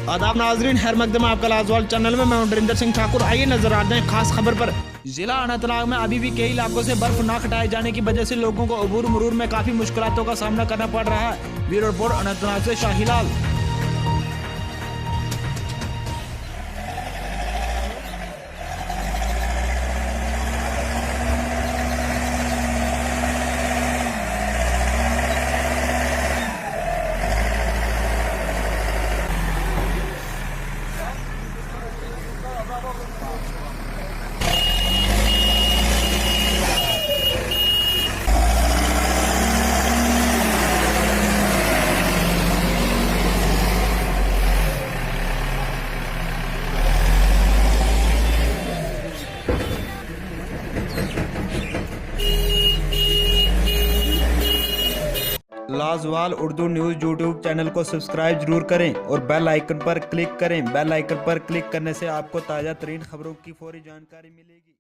आदाब नाजरीन, हर मकदम आपका लाजवाल चैनल में मैं हूं नरेंद्र सिंह ठाकुर। आइए नजर आते हैं खास खबर पर। जिला अनंतनाग में अभी भी कई इलाकों से बर्फ न हटाए जाने की वजह से लोगों को अबूर मरूर में काफी मुश्किलों का सामना करना पड़ रहा है। ब्यूरो रिपोर्ट अनंतनाग से शाहीलाल। लाजवाल उर्दू न्यूज़ यूट्यूब चैनल को सब्सक्राइब जरूर करें और बेल आइकन पर क्लिक करें। बेल आइकन पर क्लिक करने से आपको ताज़ा तरीन खबरों की फौरी जानकारी मिलेगी।